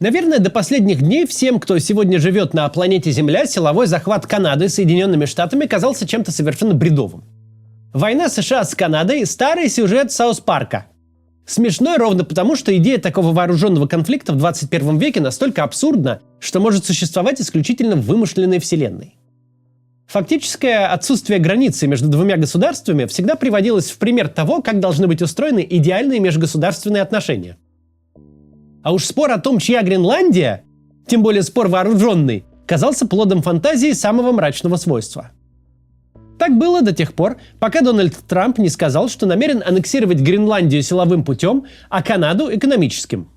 Наверное, до последних дней всем, кто сегодня живет на планете Земля, силовой захват Канады Соединенными Штатами казался чем-то совершенно бредовым. Война США с Канадой – старый сюжет Саус-Парка. Смешной ровно потому, что идея такого вооруженного конфликта в 21 веке настолько абсурдна, что может существовать исключительно в вымышленной вселенной. Фактическое отсутствие границы между двумя государствами всегда приводилось в пример того, как должны быть устроены идеальные межгосударственные отношения. А уж спор о том, чья Гренландия, тем более спор вооруженный, казался плодом фантазии самого мрачного свойства. Так было до тех пор, пока Дональд Трамп не сказал, что намерен аннексировать Гренландию силовым путем, а Канаду – экономическим.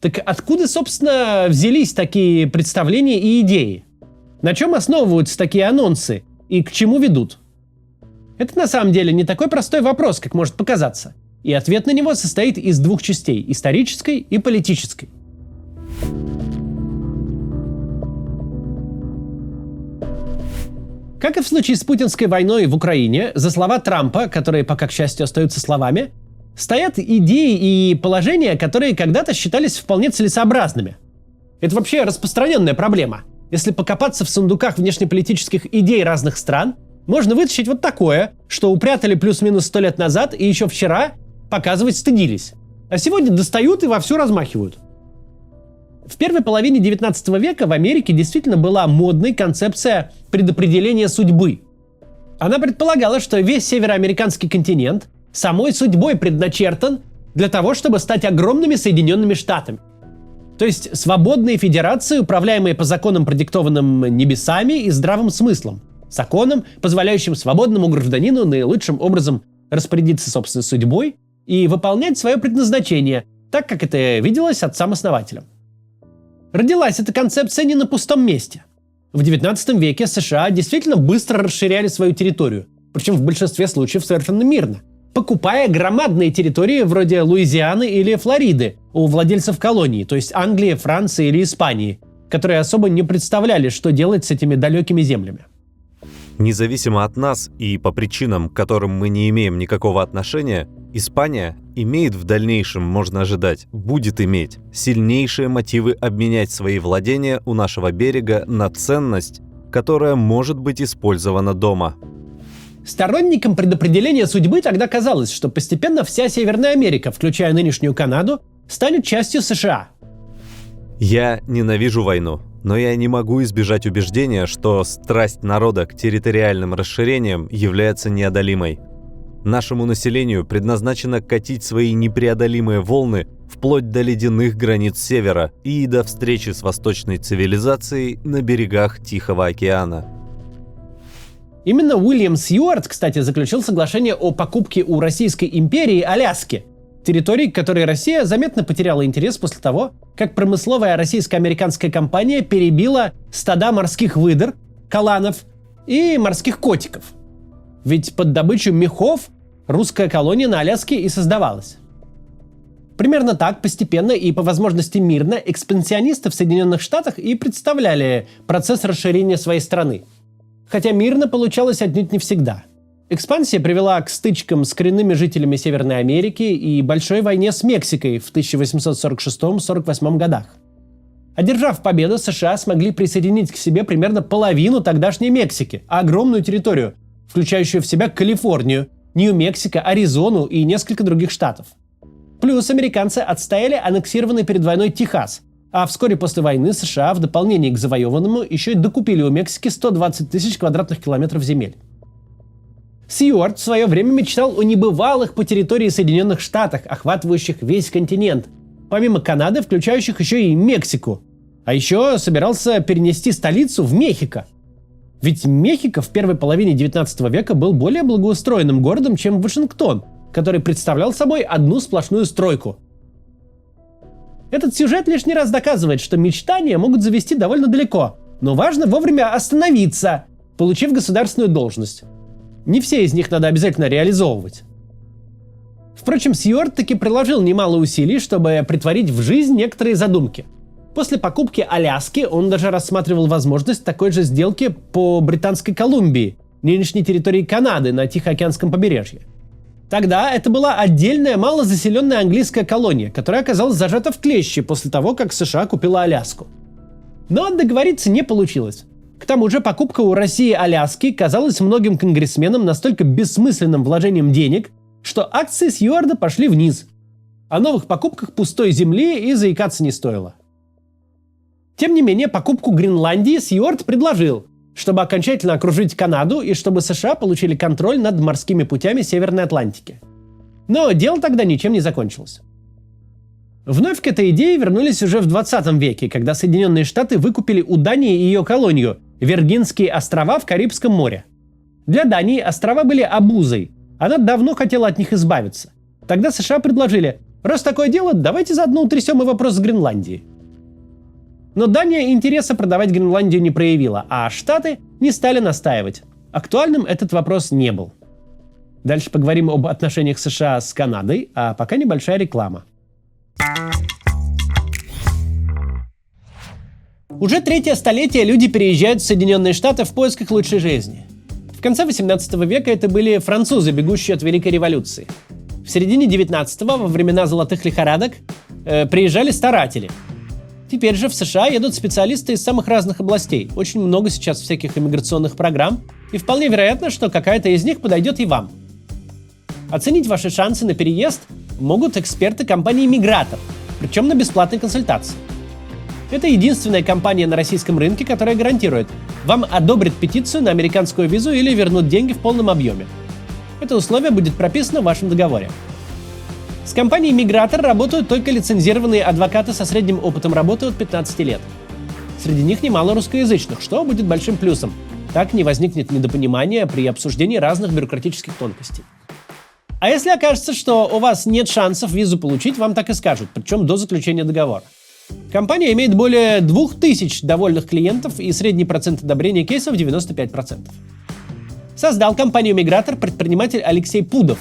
Так откуда, собственно, взялись такие представления и идеи? На чем основываются такие анонсы и к чему ведут? Это на самом деле не такой простой вопрос, как может показаться. И ответ на него состоит из двух частей – исторической и политической. Как и в случае с путинской войной в Украине, за слова Трампа, которые пока, к счастью, остаются словами, стоят идеи и положения, которые когда-то считались вполне целесообразными. Это вообще распространенная проблема. Если покопаться в сундуках внешнеполитических идей разных стран, можно вытащить вот такое, что упрятали плюс-минус 100 лет назад и еще вчера показывать стыдились. А сегодня достают и вовсю размахивают. В первой половине 19 века в Америке действительно была модной концепция предопределения судьбы. Она предполагала, что весь североамериканский континент самой судьбой предначертан для того, чтобы стать огромными Соединенными Штатами. То есть свободные федерации, управляемые по законам, продиктованным небесами и здравым смыслом. Законам, позволяющим свободному гражданину наилучшим образом распорядиться собственной судьбой и выполнять свое предназначение, так как это виделось отцам-основателям. Родилась эта концепция не на пустом месте. В XIX веке США действительно быстро расширяли свою территорию, причем в большинстве случаев совершенно мирно, покупая громадные территории вроде Луизианы или Флориды у владельцев колоний, то есть Англии, Франции или Испании, которые особо не представляли, что делать с этими далекими землями. Независимо от нас и по причинам, к которым мы не имеем никакого отношения, Испания имеет в дальнейшем, можно ожидать, будет иметь сильнейшие мотивы обменять свои владения у нашего берега на ценность, которая может быть использована дома. Сторонникам предопределения судьбы тогда казалось, что постепенно вся Северная Америка, включая нынешнюю Канаду, станет частью США. Я ненавижу войну, но я не могу избежать убеждения, что страсть народа к территориальным расширениям является неодолимой. Нашему населению предназначено катить свои непреодолимые волны вплоть до ледяных границ севера и до встречи с восточной цивилизацией на берегах Тихого океана. Именно Уильям Сьюарт, кстати, заключил соглашение о покупке у Российской империи Аляски, территории, к которой Россия заметно потеряла интерес после того, как промысловая российско-американская компания перебила стада морских выдр, каланов и морских котиков. Ведь под добычу мехов русская колония на Аляске и создавалась. Примерно так, постепенно и по возможности мирно, экспансионисты в Соединенных Штатах и представляли процесс расширения своей страны. Хотя мирно получалось отнюдь не всегда. Экспансия привела к стычкам с коренными жителями Северной Америки и большой войне с Мексикой в 1846-48 годах. Одержав победу, США смогли присоединить к себе примерно половину тогдашней Мексики, огромную территорию, включающую в себя Калифорнию, Нью-Мексико, Аризону и несколько других штатов. Плюс американцы отстояли аннексированный перед войной Техас, а вскоре после войны США в дополнение к завоеванному еще и докупили у Мексики 120 тысяч квадратных километров земель. Сьюарт в свое время мечтал о небывалых по территории Соединенных Штатах, охватывающих весь континент, помимо Канады, включающих еще и Мексику. А еще собирался перенести столицу в Мехико. Ведь Мехико в первой половине 19 века был более благоустроенным городом, чем Вашингтон, который представлял собой одну сплошную стройку. Этот сюжет лишний раз доказывает, что мечтания могут завести довольно далеко, но важно вовремя остановиться, получив государственную должность. Не все из них надо обязательно реализовывать. Впрочем, Сьюарт таки приложил немало усилий, чтобы притворить в жизнь некоторые задумки. После покупки Аляски он даже рассматривал возможность такой же сделки по Британской Колумбии, нынешней территории Канады на Тихоокеанском побережье. Тогда это была отдельная малозаселенная английская колония, которая оказалась зажата в клещи после того, как США купила Аляску. Но договориться не получилось. К тому же покупка у России Аляски казалась многим конгрессменам настолько бессмысленным вложением денег, что акции Сьюарда пошли вниз. О новых покупках пустой земли и заикаться не стоило. Тем не менее, покупку Гренландии Сьюард предложил, чтобы окончательно окружить Канаду и чтобы США получили контроль над морскими путями Северной Атлантики. Но дело тогда ничем не закончилось. Вновь к этой идее вернулись уже в 20 веке, когда Соединенные Штаты выкупили у Дании ее колонию – Виргинские острова в Карибском море. Для Дании острова были обузой. Она давно хотела от них избавиться. Тогда США предложили: раз такое дело, давайте заодно утрясем и вопрос с Гренландией. Но Дания интереса продавать Гренландию не проявила, а Штаты не стали настаивать. Актуальным этот вопрос не был. Дальше поговорим об отношениях США с Канадой, а пока небольшая реклама. Уже третье столетие люди переезжают в Соединенные Штаты в поисках лучшей жизни. В конце 18 века это были французы, бегущие от Великой революции. В середине 19-го, во времена золотых лихорадок, приезжали старатели. Теперь же в США едут специалисты из самых разных областей. Очень много сейчас всяких иммиграционных программ, и вполне вероятно, что какая-то из них подойдет и вам. Оценить ваши шансы на переезд могут эксперты компании «Мигратор», причем на бесплатной консультации. Это единственная компания на российском рынке, которая гарантирует: вам одобрят петицию на американскую визу или вернут деньги в полном объеме. Это условие будет прописано в вашем договоре. С компанией «Мигратор» работают только лицензированные адвокаты со средним опытом работы от 15 лет. Среди них немало русскоязычных, что будет большим плюсом. Так не возникнет недопонимания при обсуждении разных бюрократических тонкостей. А если окажется, что у вас нет шансов визу получить, вам так и скажут, причем до заключения договора. Компания имеет более 2000 довольных клиентов и средний процент одобрения кейсов 95%. Создал компанию «Мигратор» предприниматель Алексей Пудов.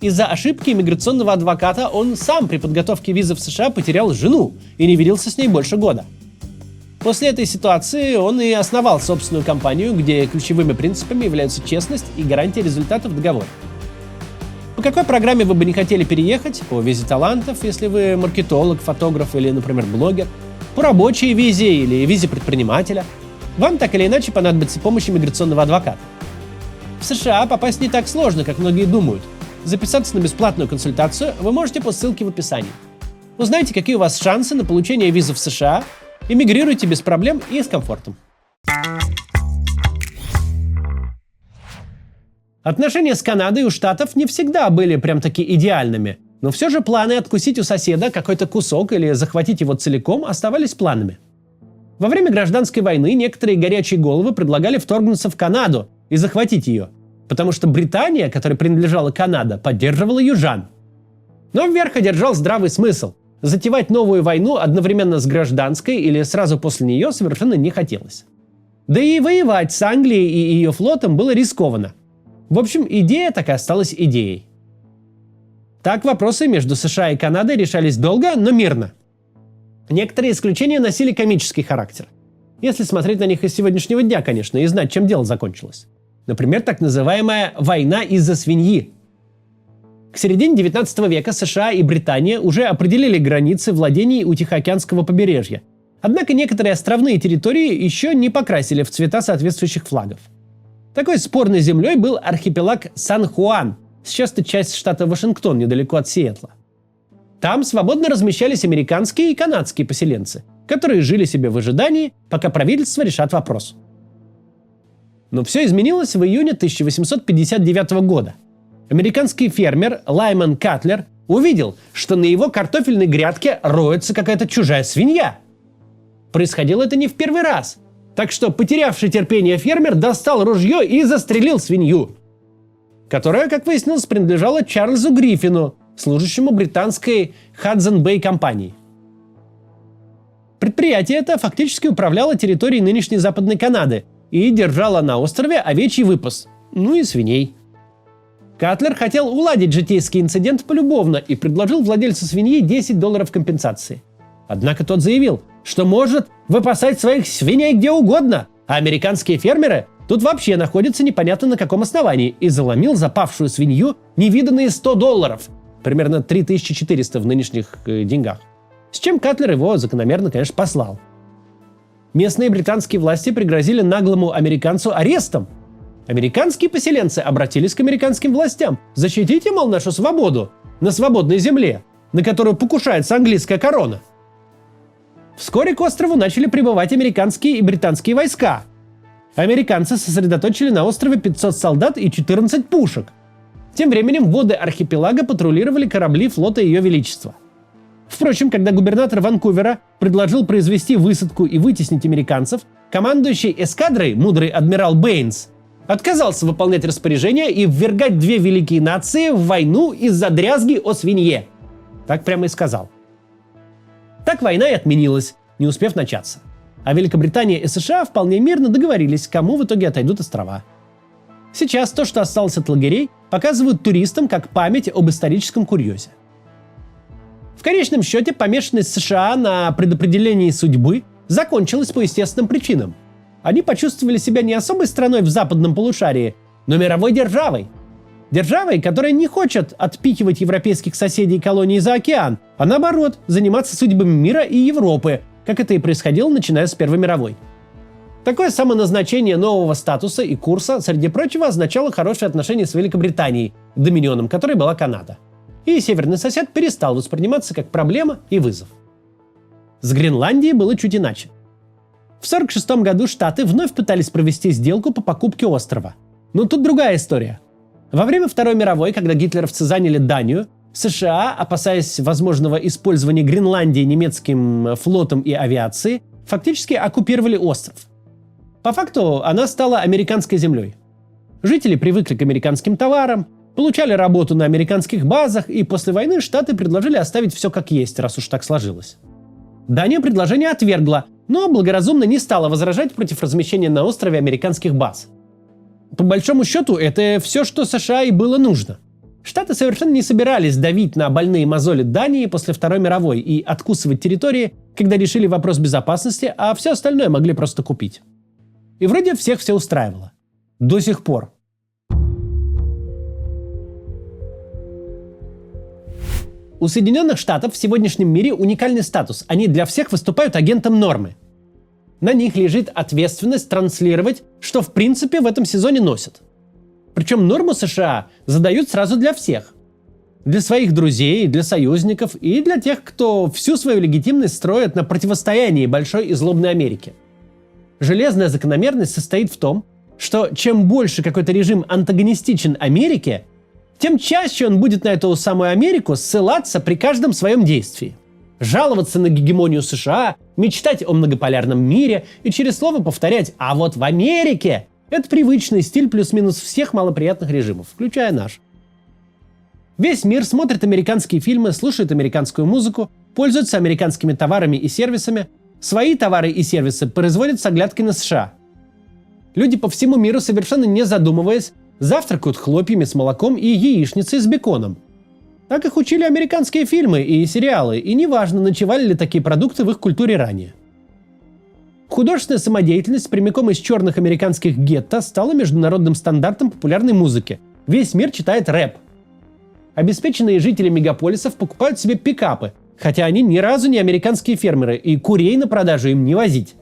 Из-за ошибки иммиграционного адвоката он сам при подготовке визы в США потерял жену и не виделся с ней больше года. После этой ситуации он и основал собственную компанию, где ключевыми принципами являются честность и гарантия результата в договоре. По какой программе вы бы не хотели переехать? По визе талантов, если вы маркетолог, фотограф или, например, блогер. По рабочей визе или визе предпринимателя. Вам так или иначе понадобится помощь иммиграционного адвоката. В США попасть не так сложно, как многие думают. Записаться на бесплатную консультацию вы можете по ссылке в описании. Узнайте, какие у вас шансы на получение визы в США, эмигрируйте без проблем и с комфортом. Отношения с Канадой у Штатов не всегда были прям-таки идеальными, но все же планы откусить у соседа какой-то кусок или захватить его целиком оставались планами. Во время гражданской войны некоторые горячие головы предлагали вторгнуться в Канаду и захватить ее, потому что Британия, которой принадлежала Канада, поддерживала южан. Но вверх одержал здравый смысл. Затевать новую войну одновременно с гражданской или сразу после нее совершенно не хотелось. Да и воевать с Англией и ее флотом было рискованно. В общем, идея так и осталась идеей. Так вопросы между США и Канадой решались долго, но мирно. Некоторые исключения носили комический характер. Если смотреть на них из сегодняшнего дня, конечно, и знать, чем дело закончилось. Например, так называемая «война из-за свиньи». К середине 19 века США и Британия уже определили границы владений у Тихоокеанского побережья. Однако некоторые островные территории еще не покрасили в цвета соответствующих флагов. Такой спорной землей был архипелаг Сан-Хуан, сейчас-то часть штата Вашингтон, недалеко от Сиэтла. Там свободно размещались американские и канадские поселенцы, которые жили себе в ожидании, пока правительство решат вопрос. Но все изменилось в июне 1859 года. Американский фермер Лайман Катлер увидел, что на его картофельной грядке роется какая-то чужая свинья. Происходило это не в первый раз. Так что потерявший терпение фермер достал ружье и застрелил свинью, которая, как выяснилось, принадлежала Чарльзу Гриффину, служащему британской Hudson Bay компании. Предприятие это фактически управляло территорией нынешней Западной Канады и держало на острове овечий выпас, ну и свиней. Катлер хотел уладить житейский инцидент полюбовно и предложил владельцу свиньи $10 компенсации. Однако тот заявил, что может выпасать своих свиней где угодно, А американские фермеры тут вообще находятся непонятно на каком основании и заломил за павшую свинью невиданные $100, примерно 3400 в нынешних деньгах. С чем Катлер его закономерно, конечно, послал. Местные британские власти пригрозили наглому американцу арестом. Американские поселенцы обратились к американским властям. Защитите, мол, нашу свободу на свободной земле, на которую покушается английская корона. Вскоре к острову начали прибывать американские и британские войска. Американцы сосредоточили на острове 500 солдат и 14 пушек. Тем временем воды архипелага патрулировали корабли флота Ее Величества. Впрочем, когда губернатор Ванкувера предложил произвести высадку и вытеснить американцев, командующий эскадрой, мудрый адмирал Бэйнс, отказался выполнять распоряжение и ввергать две великие нации в войну из-за дрязги о свинье. Так прямо и сказал. Так война и отменилась, не успев начаться. А Великобритания и США вполне мирно договорились, кому в итоге отойдут острова. Сейчас то, что осталось от лагерей, показывают туристам как память об историческом курьезе. В конечном счете, помешанность США на предопределении судьбы закончилась по естественным причинам. Они почувствовали себя не особой страной в западном полушарии, но мировой державой. Державой, которая не хочет отпихивать европейских соседей и колоний за океан, а наоборот, заниматься судьбами мира и Европы, как это и происходило, начиная с Первой мировой. Такое самоназначение нового статуса и курса, среди прочего, означало хорошие отношения с Великобританией, доминионом которой была Канада. И северный сосед перестал восприниматься как проблема и вызов. С Гренландией было чуть иначе. В 1946 году Штаты вновь пытались провести сделку по покупке острова. Но тут другая история. Во время Второй мировой, когда гитлеровцы заняли Данию, США, опасаясь возможного использования Гренландии немецким флотом и авиацией, фактически оккупировали остров. По факту она стала американской землей. Жители привыкли к американским товарам, получали работу на американских базах, и после войны Штаты предложили оставить все как есть, раз уж так сложилось. Дания предложение отвергла, но благоразумно не стала возражать против размещения на острове американских баз. По большому счету, это все, что США и было нужно. Штаты совершенно не собирались давить на больные мозоли Дании после Второй мировой и откусывать территории, когда решили вопрос безопасности, а все остальное могли просто купить. И вроде всех все устраивало. До сих пор. У Соединенных Штатов в сегодняшнем мире уникальный статус. Они для всех выступают агентом нормы. На них лежит ответственность транслировать, что в принципе в этом сезоне носят. Причем норму США задают сразу для всех. Для своих друзей, для союзников и для тех, кто всю свою легитимность строит на противостоянии большой и злобной Америке. Железная закономерность состоит в том, что чем больше какой-то режим антагонистичен Америке, тем чаще он будет на эту самую Америку ссылаться при каждом своем действии. Жаловаться на гегемонию США, мечтать о многополярном мире и через слово повторять «а вот в Америке» — это привычный стиль плюс-минус всех малоприятных режимов, включая наш. Весь мир смотрит американские фильмы, слушает американскую музыку, пользуется американскими товарами и сервисами, свои товары и сервисы производят с оглядкой на США. Люди по всему миру, совершенно не задумываясь, завтракают хлопьями с молоком и яичницей с беконом. Так их учили американские фильмы и сериалы, и неважно, ночевали ли такие продукты в их культуре ранее. Художественная самодеятельность прямиком из черных американских гетто стала международным стандартом популярной музыки. Весь мир читает рэп. Обеспеченные жители мегаполисов покупают себе пикапы, хотя они ни разу не американские фермеры, и курей на продажу им не возить.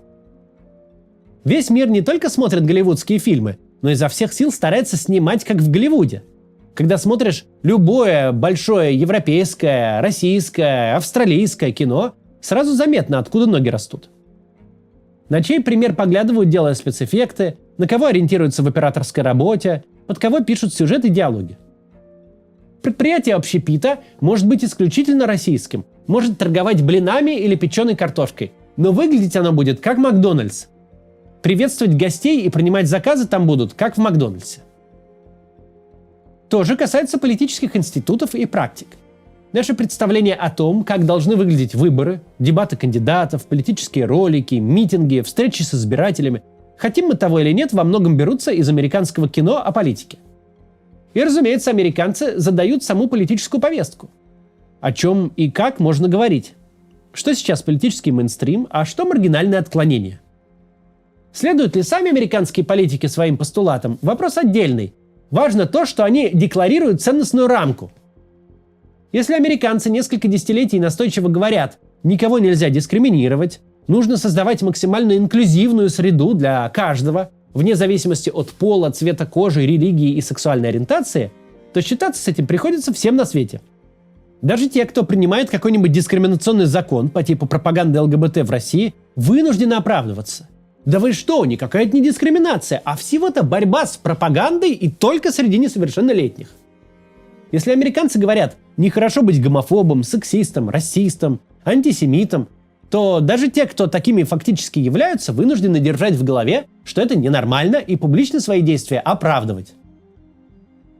Весь мир не только смотрит голливудские фильмы, но изо всех сил старается снимать, как в Голливуде. Когда смотришь любое большое европейское, российское, австралийское кино, сразу заметно, откуда ноги растут. На чей пример поглядывают, делая спецэффекты, на кого ориентируются в операторской работе, под кого пишут сюжет и диалоги. Предприятие общепита может быть исключительно российским, может торговать блинами или печеной картошкой, но выглядеть оно будет как Макдональдс. Приветствовать гостей и принимать заказы там будут, как в Макдональдсе. То же касается политических институтов и практик. Наше представление о том, как должны выглядеть выборы, дебаты кандидатов, политические ролики, митинги, встречи с избирателями, хотим мы того или нет, во многом берутся из американского кино о политике. И, разумеется, американцы задают саму политическую повестку. О чем и как можно говорить. Что сейчас политический мейнстрим, а что маргинальное отклонение. Следуют ли сами американские политики своим постулатам? Вопрос отдельный. Важно то, что они декларируют ценностную рамку. Если американцы несколько десятилетий настойчиво говорят, никого нельзя дискриминировать, нужно создавать максимально инклюзивную среду для каждого, вне зависимости от пола, цвета кожи, религии и сексуальной ориентации, то считаться с этим приходится всем на свете. Даже те, кто принимает какой-нибудь дискриминационный закон по типу пропаганды ЛГБТ в России, вынуждены оправдываться. Да вы что, никакая это не дискриминация, а всего-то борьба с пропагандой и только среди несовершеннолетних. Если американцы говорят, нехорошо быть гомофобом, сексистом, расистом, антисемитом, то даже те, кто такими фактически являются, вынуждены держать в голове, что это ненормально и публично свои действия оправдывать.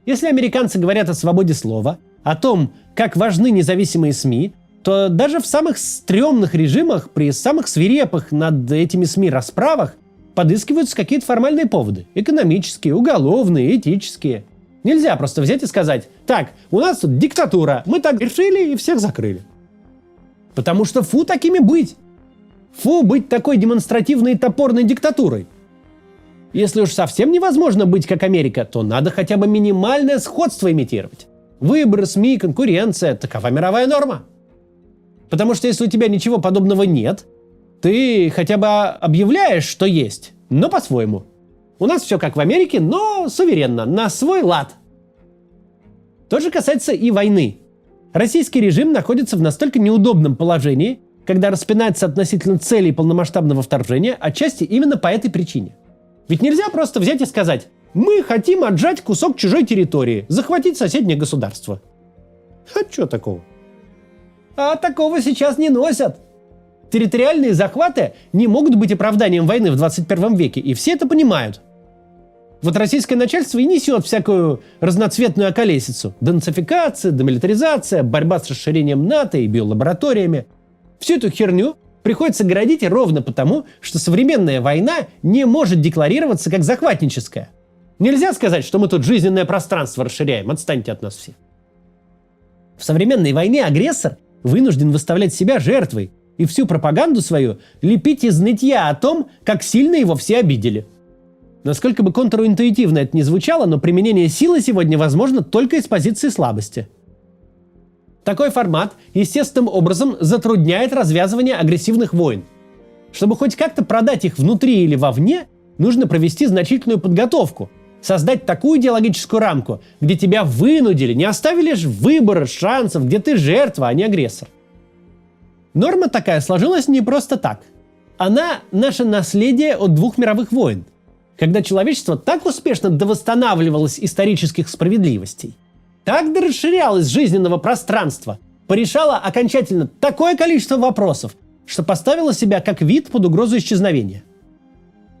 Если американцы говорят о свободе слова, о том, как важны независимые СМИ, то даже в самых стрёмных режимах, при самых свирепых над этими СМИ расправах, подыскиваются какие-то формальные поводы. Экономические, уголовные, этические. Нельзя просто взять и сказать, так, у нас тут диктатура, мы так решили и всех закрыли. Потому что фу такими быть. Фу быть такой демонстративной и топорной диктатурой. Если уж совсем невозможно быть как Америка, то надо хотя бы минимальное сходство имитировать. Выборы, СМИ, конкуренция – такова мировая норма. Потому что если у тебя ничего подобного нет, ты хотя бы объявляешь, что есть, но по-своему. У нас все как в Америке, но суверенно, на свой лад. То же касается и войны. Российский режим находится в настолько неудобном положении, когда распинается относительно целей полномасштабного вторжения, отчасти именно по этой причине. Ведь нельзя просто взять и сказать, мы хотим отжать кусок чужой территории, захватить соседнее государство. А что такого? А такого сейчас не носят. Территориальные захваты не могут быть оправданием войны в 21 веке, и все это понимают. Вот российское начальство и несет всякую разноцветную околесицу. Денацификация, демилитаризация, борьба с расширением НАТО и биолабораториями. Всю эту херню приходится городить ровно потому, что современная война не может декларироваться как захватническая. Нельзя сказать, что мы тут жизненное пространство расширяем, отстаньте от нас все. В современной войне агрессор вынужден выставлять себя жертвой и всю пропаганду свою лепить из нытья о том, как сильно его все обидели. Насколько бы контринтуитивно это ни звучало, но применение силы сегодня возможно только из позиции слабости. Такой формат естественным образом затрудняет развязывание агрессивных войн. Чтобы хоть как-то продать их внутри или вовне, нужно провести значительную подготовку, создать такую идеологическую рамку, где тебя вынудили, не оставили выбора, шансов, где ты жертва, а не агрессор. Норма такая сложилась не просто так. Она наше наследие от 2 мировых войн, когда человечество так успешно довосстанавливалось исторических справедливостей, так дорасширялось жизненного пространства, порешало окончательно такое количество вопросов, что поставило себя как вид под угрозу исчезновения.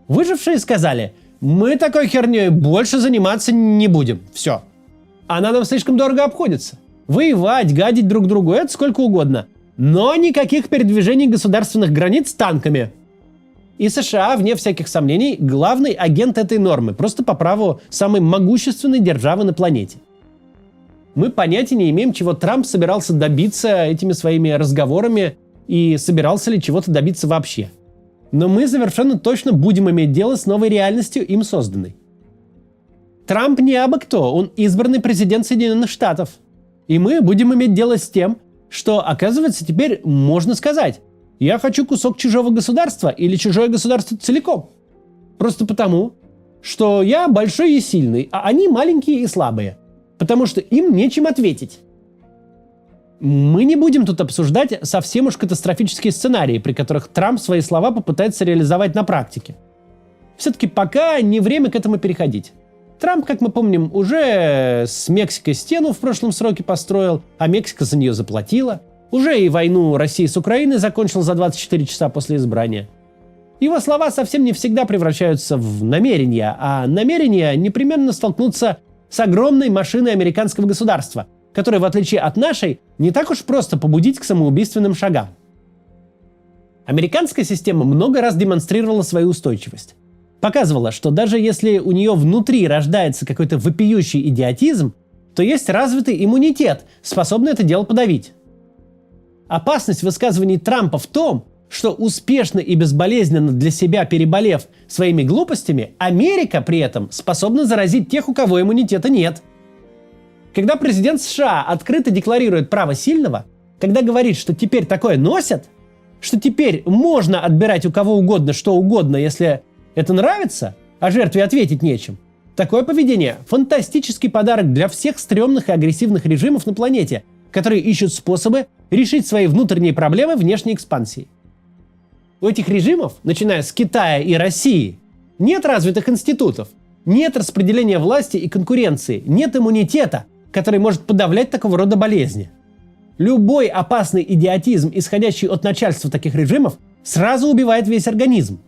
Выжившие сказали, мы такой херней больше заниматься не будем, все. Она нам слишком дорого обходится. Воевать, гадить друг другу – это сколько угодно. Но никаких передвижений государственных границ танками. И США, вне всяких сомнений, главный агент этой нормы, просто по праву самой могущественной державы на планете. Мы понятия не имеем, чего Трамп собирался добиться этими своими разговорами и собирался ли чего-то добиться вообще. Но мы совершенно точно будем иметь дело с новой реальностью, им созданной. Трамп не абы кто, он избранный президент Соединенных Штатов. И мы будем иметь дело с тем, что, оказывается, теперь можно сказать, я хочу кусок чужого государства или чужое государство целиком. Просто потому, что я большой и сильный, а они маленькие и слабые. Потому что им нечем ответить. Мы не будем тут обсуждать совсем уж катастрофические сценарии, при которых Трамп свои слова попытается реализовать на практике. Все-таки пока не время к этому переходить. Трамп, как мы помним, уже с Мексикой стену в прошлом сроке построил, а Мексика за нее заплатила. Уже и войну России с Украиной закончил за 24 часа после избрания. Его слова совсем не всегда превращаются в намерения, а намерения непременно столкнутся с огромной машиной американского государства, которая, в отличие от нашей, не так уж просто побудить к самоубийственным шагам. Американская система много раз демонстрировала свою устойчивость. Показывала, что даже если у нее внутри рождается какой-то вопиющий идиотизм, то есть развитый иммунитет, способный это дело подавить. Опасность высказываний Трампа в том, что успешно и безболезненно для себя переболев своими глупостями, Америка при этом способна заразить тех, у кого иммунитета нет. Когда президент США открыто декларирует право сильного, когда говорит, что теперь такое носят, что теперь можно отбирать у кого угодно что угодно, если это нравится, а жертве ответить нечем, такое поведение – фантастический подарок для всех стрёмных и агрессивных режимов на планете, которые ищут способы решить свои внутренние проблемы внешней экспансией. У этих режимов, начиная с Китая и России, нет развитых институтов, нет распределения власти и конкуренции, нет иммунитета, который может подавлять такого рода болезни. Любой опасный идиотизм, исходящий от начальства таких режимов, сразу убивает весь организм.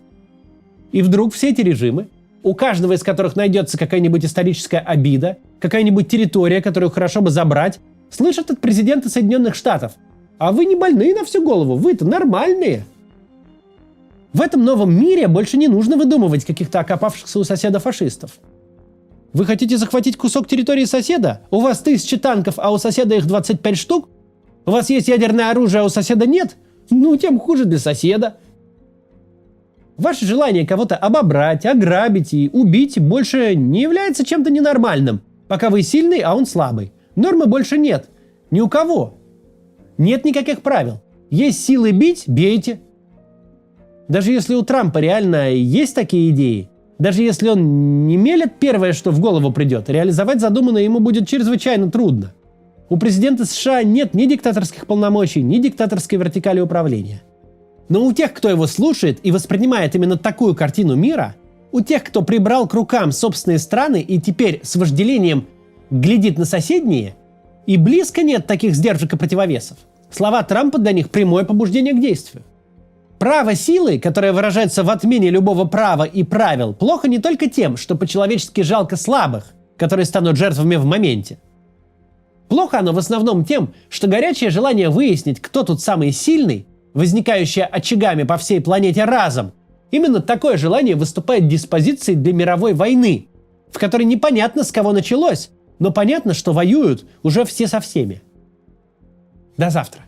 И вдруг все эти режимы, у каждого из которых найдется какая-нибудь историческая обида, какая-нибудь территория, которую хорошо бы забрать, слышат от президента Соединенных Штатов: «А вы не больные на всю голову, вы-то нормальные». В этом новом мире больше не нужно выдумывать каких-то окопавшихся у соседа фашистов. Вы хотите захватить кусок территории соседа? У вас 1000 танков, а у соседа их 25 штук? У вас есть ядерное оружие, а у соседа нет? Ну, тем хуже для соседа. Ваше желание кого-то обобрать, ограбить и убить больше не является чем-то ненормальным, пока вы сильный, а он слабый. Нормы больше нет. Ни у кого. Нет никаких правил. Есть силы бить – бейте. Даже если у Трампа реально есть такие идеи, даже если он не мелет первое, что в голову придет, реализовать задуманное ему будет чрезвычайно трудно. У президента США нет ни диктаторских полномочий, ни диктаторской вертикали управления. Но у тех, кто его слушает и воспринимает именно такую картину мира, у тех, кто прибрал к рукам собственные страны и теперь с вожделением глядит на соседние, и близко нет таких сдержек и противовесов, слова Трампа для них прямое побуждение к действию. Право силы, которое выражается в отмене любого права и правил, плохо не только тем, что по-человечески жалко слабых, которые станут жертвами в моменте. Плохо оно в основном тем, что горячее желание выяснить, кто тут самый сильный, возникающее очагами по всей планете разом, именно такое желание выступает диспозицией для мировой войны, в которой непонятно, с кого началось, но понятно, что воюют уже все со всеми. До завтра.